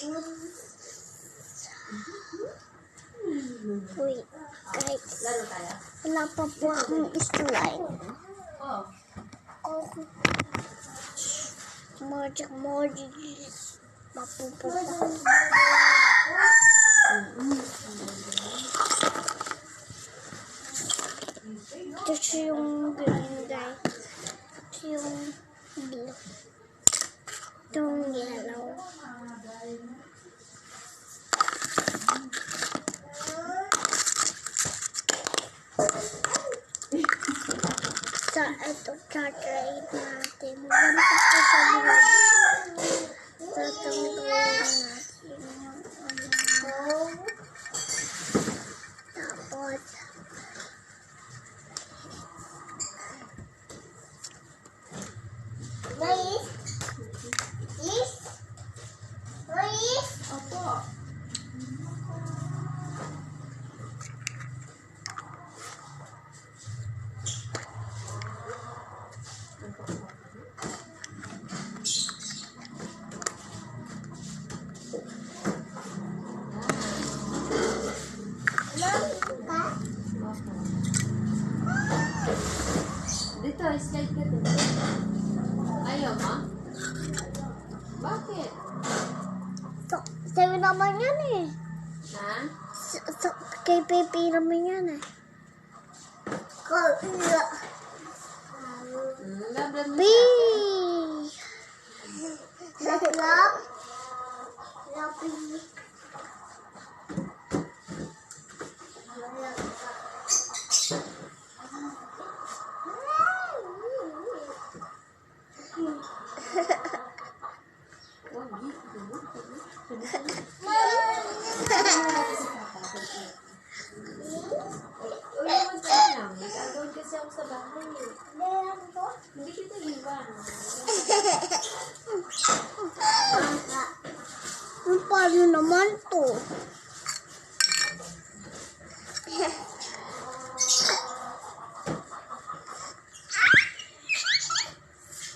Wait, guys. Laro tayo? Wala pa po akong slime. Oh. Magic. Mapupunta. Ito siya yung green, guys. Ito yung blue. Ito yung yellow. Sa ito, try natin. Ganito po sa blue. Tatanggalin natin yung tapos Opo. Dito, slide ka dito. Ayaw mo? Bakit? sa'yo naman yan eh. Ha? Kay Pepe naman yan eh. Lablab mo P! siya. Lablab? Nag-agawin kasi ako sa bahay eh. Hindi kita iwan. Paano naman to?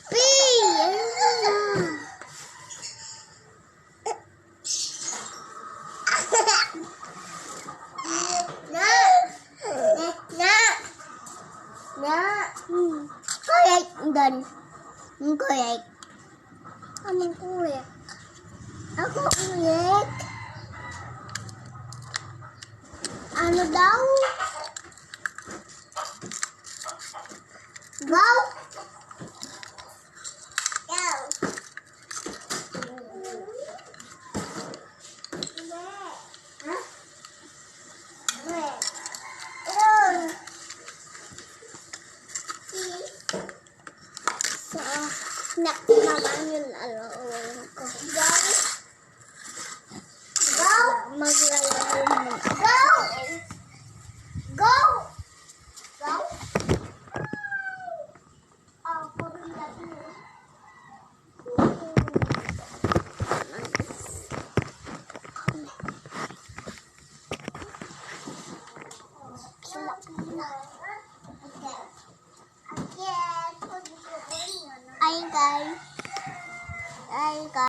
P! Correct doon. Correct. Anong correct? Ako correct. Ano daw? Go! Go! Next naman yung alawin ko. Go! Maglalaro mo. Go!